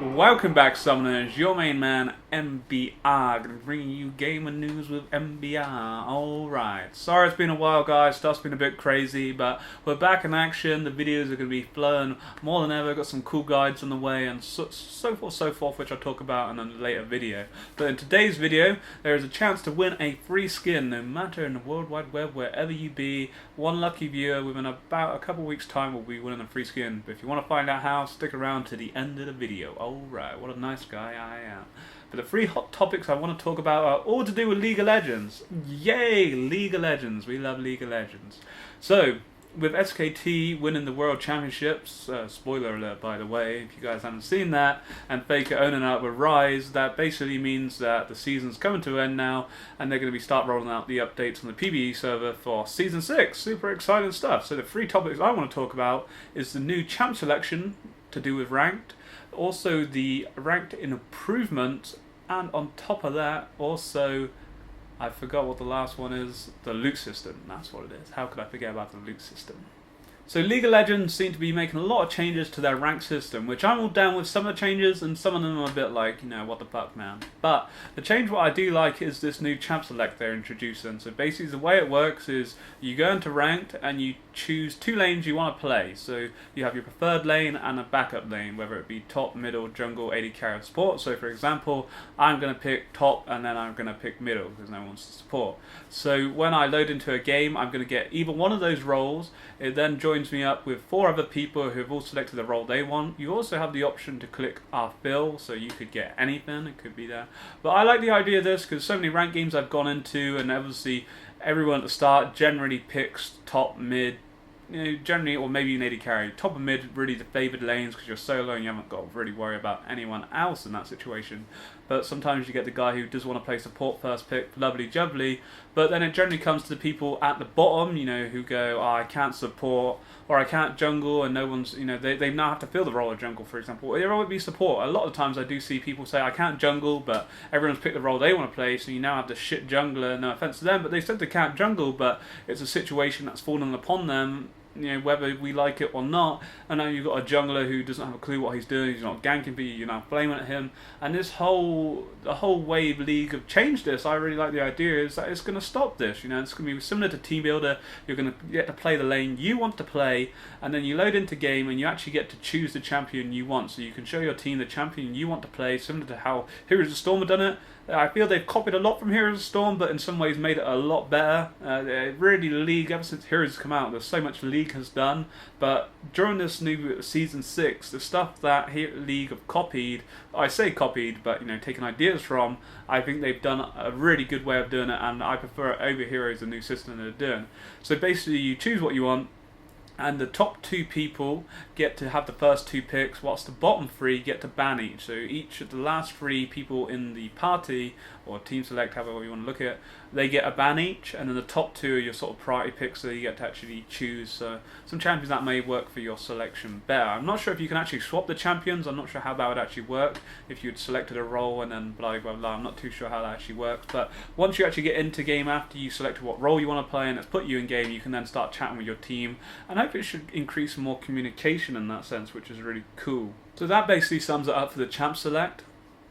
Welcome back, Summoners. Your main man, MBR, bringing you gamer news with MBR. Alright, sorry it's been a while, guys. Stuff's been a bit crazy, but we're back in action. The videos are going to be flowing more than ever. Got some cool guides on the way, and so forth, which I'll talk about in a later video. But in today's video, there is a chance to win a free skin, no matter in the World Wide Web, wherever you be. One lucky viewer within about a couple weeks' time will be winning a free skin. But if you want to find out how, stick around to the end of the video. Alright, what a nice guy I am. But the three hot topics I want to talk about are all to do with League of Legends. Yay, League of Legends. We love League of Legends. So, with SKT winning the World Championships, spoiler alert by the way, if you guys haven't seen that, and Faker owning out with Rise, that basically means that the season's coming to an end now, and they're going to start rolling out the updates on the PvE server for Season 6. Super exciting stuff. So the three topics I want to talk about is the new champ selection to do with ranked, also the ranked improvement, and on top of that, also, I forgot what the last one is, the loot system. That's what it is. How could I forget about the loot system? So League of Legends seem to be making a lot of changes to their rank system, which I'm all down with some of the changes, and some of them are a bit like, you know, what the fuck, man. But the change what I do like is this new champ select they're introducing. So basically the way it works is you go into ranked and you choose two lanes you want to play. So you have your preferred lane and a backup lane, whether it be top, middle, jungle, AD carry, or support. So for example, I'm going to pick top and then I'm going to pick middle because no one wants to support. So when I load into a game, I'm going to get either one of those roles. It then joins me up with 4 other people who have all selected the role they want. You also have the option to click fill, so you could get anything, it could be there. But I like the idea of this because so many ranked games I've gone into, and obviously everyone at the start generally picks top, mid, you know, generally, or maybe an AD carry. Top and mid really the favoured lanes because you're solo and you haven't got to really worry about anyone else in that situation. But sometimes you get the guy who does want to play support first pick, lovely jubbly, but then it generally comes to the people at the bottom, you know, who go, oh, I can't support, or I can't jungle, and no one's, you know, they now have to fill the role of jungle, for example. Or there would be support. A lot of times I do see people say, I can't jungle, but everyone's picked the role they want to play, so you now have the shit jungler, no offense to them, but they said they can't jungle, but it's a situation that's fallen upon them, you know, whether we like it or not. And now you've got a jungler who doesn't have a clue what he's doing, he's not ganking, but you're now flaming at him. And the whole wave league have changed this. I really like the idea is that it's going to stop this. You know, it's going to be similar to Team Builder. You're going to get to play the lane you want to play, and then you load into game and you actually get to choose the champion you want. So you can show your team the champion you want to play, similar to how Heroes of the Storm have done it. I feel they've copied a lot from Heroes of the Storm, but in some ways made it a lot better. Really, the League, ever since Heroes has come out, there's so much League has done. But during this new Season 6, the stuff that League have copied, I say copied, but, you know, taken ideas from, I think they've done a really good way of doing it, and I prefer it over Heroes, the new system they're doing. So basically, you choose what you want, and the top 2 people get to have the first 2 picks, whilst the bottom 3 get to ban each. So each of the last 3 people in the party, or team select, however you want to look at it, they get a ban each, and then the top 2 are your sort of priority picks, so you get to actually choose some champions that may work for your selection better. I'm not sure if you can actually swap the champions. I'm not sure how that would actually work, if you'd selected a role and then blah blah blah. I'm not too sure how that actually works, but once you actually get into game after you select what role you want to play and it's put you in game, you can then start chatting with your team, and hopefully it should increase more communication in that sense, which is really cool. So that basically sums it up for the champ select.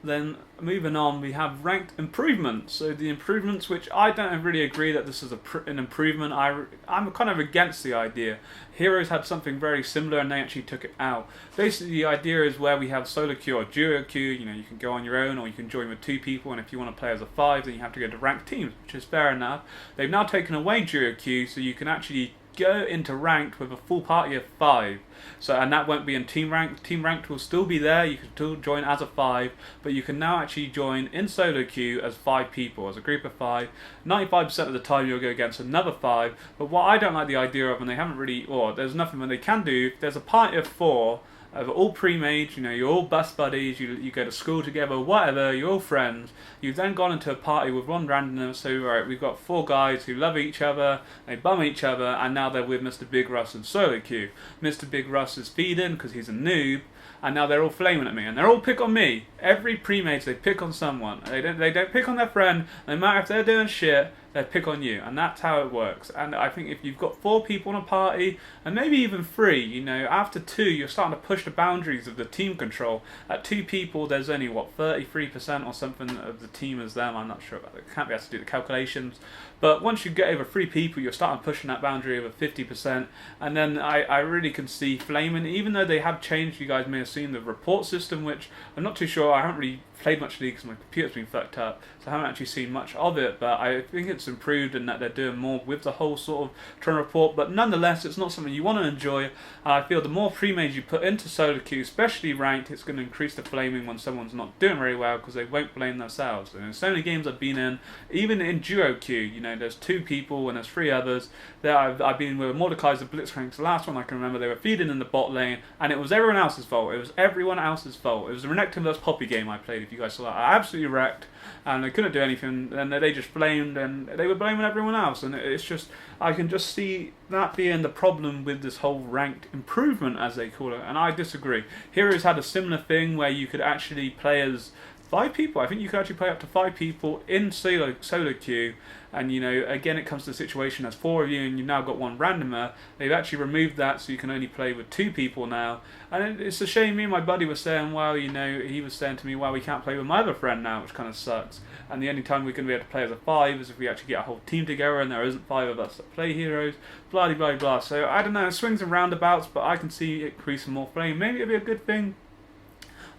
Then moving on, we have ranked improvements. So the improvements, which I don't really agree that this is an improvement. I'm kind of against the idea. Heroes had something very similar and they actually took it out. Basically the idea is where we have solo queue or duo queue, you know, you can go on your own or you can join with 2 people, and if you want to play as a 5 then you have to go to ranked teams, which is fair enough. They've now taken away duo queue, so you can actually go into ranked with a full party of 5. So, and that won't be in team ranked. Team ranked will still be there. You can still join as a 5, but you can now actually join in solo queue as 5 people, as a group of 5. 95% of the time you'll go against another 5. But what I don't like the idea of, and they haven't really, or there's nothing that they can do, if there's a party of 4 of all pre-made, you know, you're all bus buddies, you go to school together, whatever, you're all friends. You've then gone into a party with one randomer, so right, we've got 4 guys who love each other, they bum each other, and now they're with Mr. Big Russ and solo queue. Mr. Big Russ is feeding because he's a noob, and now they're all flaming at me, and they're all pick on me. Every pre-made they pick on someone. They don't pick on their friend, no matter if they're doing shit. they pick on you, and that's how it works. And I think if you've got 4 people in a party, and maybe even 3, you know, after 2, you're starting to push the boundaries of the team control. At 2 people, there's only, what, 33% or something of the team is them. I'm not sure. I can't be able to do the calculations. But once you get over 3 people, you're starting pushing that boundary over 50%. And then I really can see Flaming, even though they have changed, you guys may have seen the report system, which I'm not too sure. I haven't really played much League because my computer's been fucked up, so I haven't actually seen much of it, but I think it's improved and that they're doing more with the whole sort of trying to report. But nonetheless, it's not something you want to enjoy. I feel the more pre-mages you put into solo queue, especially ranked, it's going to increase the flaming when someone's not doing very well, because they won't blame themselves. And so many games I've been in, even in duo queue, you know, there's 2 people and there's 3 others. There I've been with Mordekaiser Blitzcranks, the last one I can remember, they were feeding in the bot lane, and it was everyone else's fault. It was everyone else's fault. It was the Renekton vs Poppy game I played, if you guys saw that. I absolutely wrecked, and they couldn't do anything, and they just blamed, and they were blaming everyone else. And it's just, I can just see that being the problem with this whole ranked improvement, as they call it, and I disagree. Heroes had a similar thing where you could actually play as 5 people. I think you could actually play up to 5 people in solo queue, and you know, again, it comes to the situation as 4 of you and you've now got 1 randomer. They've actually removed that, so you can only play with 2 people now. And it's a shame. Me and my buddy were saying, well, you know, he was saying to me, well, we can't play with my other friend now, which kind of sucks. And the only time we're going to be able to play as a 5 is if we actually get a whole team together, and there isn't 5 of us that play heroes, blah blah blah blah. So I don't know, swings and roundabouts, but I can see it increasing more flame. Maybe it'll be a good thing.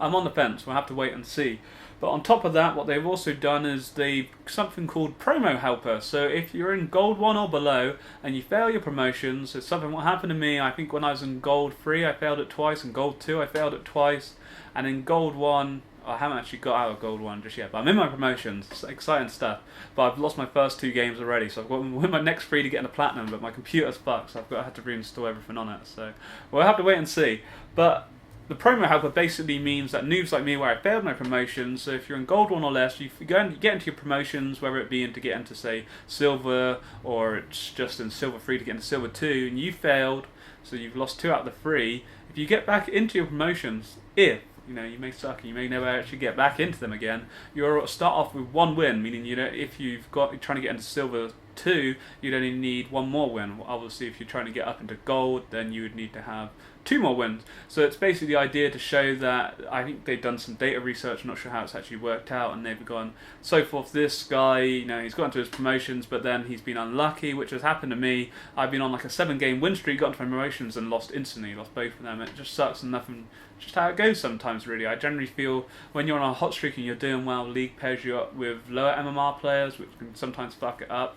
I'm on the fence. We'll have to wait and see. But on top of that, what they've also done is they've something called Promo Helper. So if you're in Gold 1 or below and you fail your promotions, it's something what happened to me. I think when I was in Gold 3, I failed it twice. In Gold 2, I failed it twice. And in Gold 1, I haven't actually got out of Gold 1 just yet, but I'm in my promotions. It's exciting stuff. But I've lost my first 2 games already, so I've got to win my next 3 to get into Platinum, but my computer's fucked, so I have to reinstall everything on it. So we'll have to wait and see. But the Promo Helper basically means that noobs like me, where I failed my promotions, so if you're in Gold 1 or less, you go and get into your promotions, whether it be to get into, say, Silver, or it's just in Silver 3 to get into Silver 2, and you failed, so you've lost 2 out of the 3, if you get back into your promotions, you know, you may suck and you may never actually get back into them again, you'll start off with 1 win, meaning, you know, if you're trying to get into Silver 2, you'd only need 1 more win. Obviously, if you're trying to get up into Gold, then you would need to have 2 more wins. So it's basically the idea to show that, I think they've done some data research, I'm not sure how it's actually worked out, and they've gone, so forth, this guy, you know, he's got into his promotions, but then he's been unlucky, which has happened to me. I've been on like a 7-game win streak, got into my promotions and lost instantly, lost both of them. It just sucks, and nothing, just how it goes sometimes, really. I generally feel when you're on a hot streak and you're doing well, League pairs you up with lower MMR players, which can sometimes fuck it up.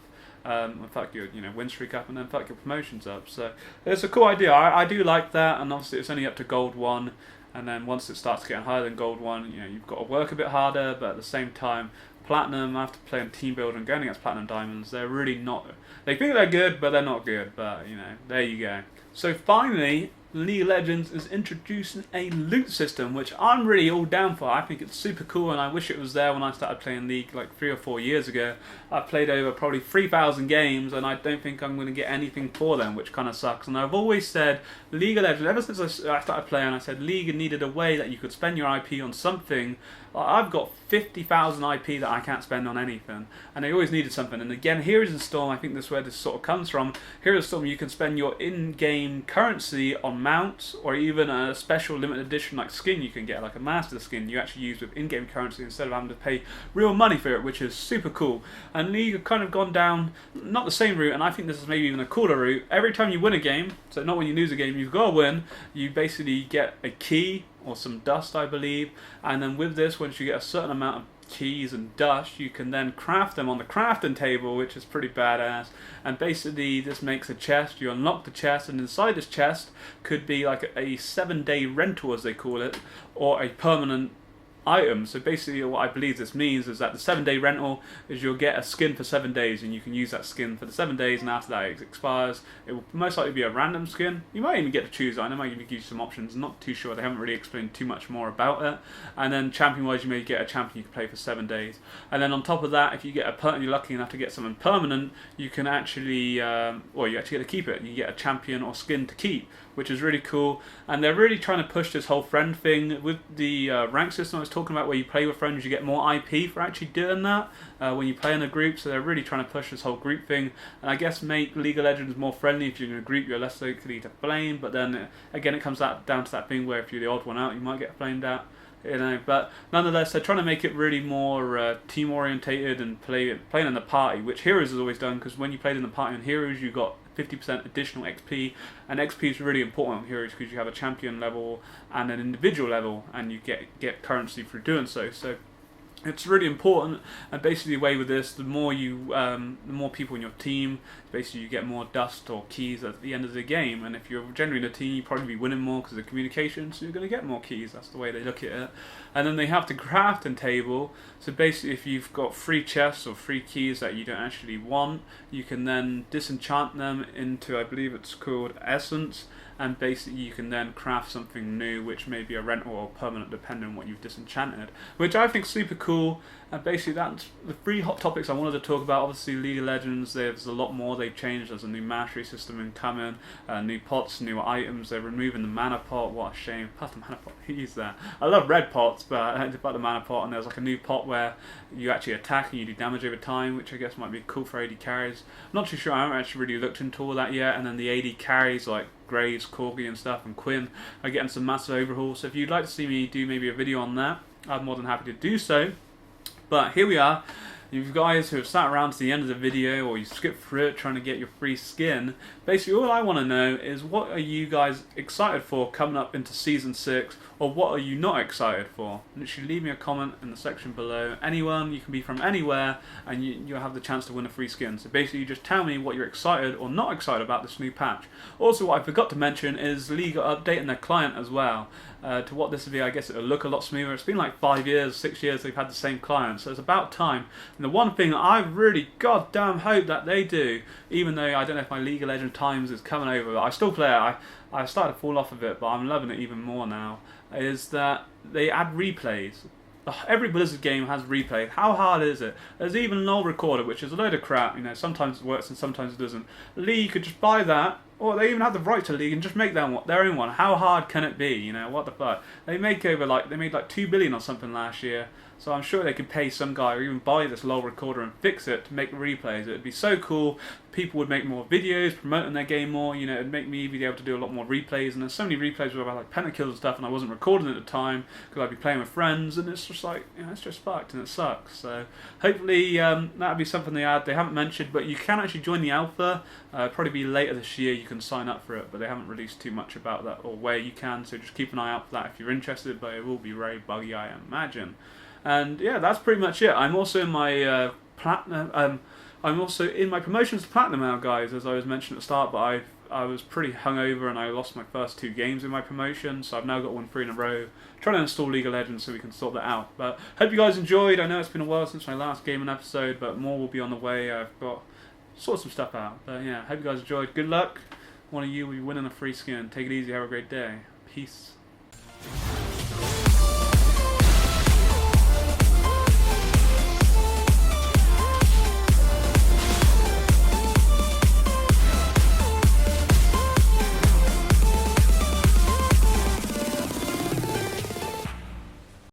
Fuck your win streak up, and then fuck your promotions up. So it's a cool idea. I do like that, and obviously it's only up to Gold 1, and then once it starts getting higher than Gold 1, you know, you've got to work a bit harder, but at the same time, Platinum, after playing Team Builder and going against Platinum Diamonds, they're really not, they think they're good, but they're not good. But you know, there you go. So finally, League of Legends is introducing a loot system, which I'm really all down for. I think it's super cool, and I wish it was there when I started playing League like 3 or 4 years ago. I've played over probably 3,000 games, and I don't think I'm going to get anything for them, which kind of sucks. And I've always said League of Legends, ever since I started playing, I said League needed a way that you could spend your IP on something. I've got 50,000 IP that I can't spend on anything, and they always needed something. And again, Heroes of Storm, I think this is where this sort of comes from. Heroes of Storm, you can spend your in-game currency on mounts, or even a special limited edition like skin you can get, like a master skin you actually use with in-game currency instead of having to pay real money for it, which is super cool. And League have kind of gone down, not the same route, and I think this is maybe even a cooler route. Every time you win a game, so not when you lose a game, you've got to win, you basically get a key, or some dust, I believe, and then with this, once you get a certain amount of keys and dust, you can then craft them on the crafting table, which is pretty badass. And basically this makes a chest, you unlock the chest, and inside this chest could be like a 7-day rental, as they call it, or a permanent item. So basically what I believe this means is that the 7-day rental is you'll get a skin for 7 days, and you can use that skin for the 7 days, and after that it expires. It will most likely be a random skin. You might even get to choose it. I know I might even give you some options, I'm not too sure, they haven't really explained too much more about it. And then champion wise, you may get a champion you can play for 7 days, and then on top of that, if you get you're lucky enough to get something permanent, you can actually well, you actually get to keep it. You get a champion or skin to keep, which is really cool. And they're really trying to push this whole friend thing with the rank system I was talking talking about where you play with friends, you get more IP for actually doing that when you play in a group. So they're really trying to push this whole group thing, and I guess make League of Legends more friendly. If you're in a group, you're less likely to flame. But then again, it comes down to that thing where if you're the odd one out, you might get flamed out. But nonetheless, they're trying to make it really more team orientated and playing in the party, which Heroes has always done. Because when you played in the party on Heroes, you got 50% additional XP, and XP is really important on Heroes because you have a champion level and an individual level, and you get currency for doing so. So it's really important, and basically the way with this, the more people in your team, basically you get more dust or keys at the end of the game, and if you're generally in a team, you'll probably be winning more because of communication, so you're going to get more keys. That's the way they look at it. And then they have the crafting table, so basically if you've got free chests or free keys that you don't actually want, you can then disenchant them into, I believe it's called Essence, and basically you can then craft something new, which may be a rental or permanent depending on what you've disenchanted, which I think is super cool. And basically that's the 3 hot topics I wanted to talk about. Obviously League of Legends, there's a lot more they've changed. There's a new mastery system incoming, new pots, new items. They're removing the mana pot. What a shame. Plus the mana pot, who's that? I love red pots, but I hate about the mana pot. And there's like a new pot where you actually attack and you do damage over time, which I guess might be cool for AD carries. I'm not too sure. I haven't actually really looked into all that yet. And then the AD carries like Graves, Corgi and stuff, and Quinn are getting some massive overhauls. So if you'd like to see me do maybe a video on that, I'm more than happy to do so. But here we are. You guys who have sat around to the end of the video, or you skipped through it trying to get your free skin, basically all I want to know is what are you guys excited for coming up into Season 6, or what are you not excited for? Literally leave me a comment in the section below. Anyone, you can be from anywhere, and you'll have the chance to win a free skin. So basically you just tell me what you're excited or not excited about this new patch. Also, what I forgot to mention is League are updating their client as well. To what this will be, I guess it'll look a lot smoother. It's been like 5 years, 6 years they've had the same client, so it's about time. And the one thing I really goddamn hope that they do, even though I don't know if my League of Legends times is coming over, but I still play it, I started to fall off of it, but I'm loving it even more now, is that they add replays. Every Blizzard game has replay. How hard is it? There's even LOL Recorder, which is a load of crap. You know, sometimes it works and sometimes it doesn't. League could just buy that, or they even have the right to League and just make their own one. How hard can it be? You know, what the fuck? They made like 2 billion or something last year. So I'm sure they could pay some guy or even buy this LOL Recorder and fix it to make replays. It would be so cool. People would make more videos promoting their game more. You know, it'd make me be able to do a lot more replays. And there's so many replays where I had like pentakills and stuff, and I wasn't recording at the time because I'd be playing with friends, and it's just like, you know, it's just fucked and it sucks. So hopefully that'll be something they add. They haven't mentioned, but you can actually join the alpha. Probably be later this year. You can sign up for it, but they haven't released too much about that or where you can. So just keep an eye out for that if you're interested. But it will be very buggy, I imagine. And yeah, that's pretty much it. I'm also in my platinum. I'm also in my promotions to platinum now, guys, as I was mentioned at the start. But I was pretty hungover and I lost my first 2 games in my promotion, so I've now got 1 free in a row. Trying to install League of Legends so we can sort that out. But hope you guys enjoyed. I know it's been a while since my last gaming episode, but more will be on the way. I've got sort some stuff out. But yeah, hope you guys enjoyed. Good luck. One of you will be winning a free skin. Take it easy. Have a great day. Peace.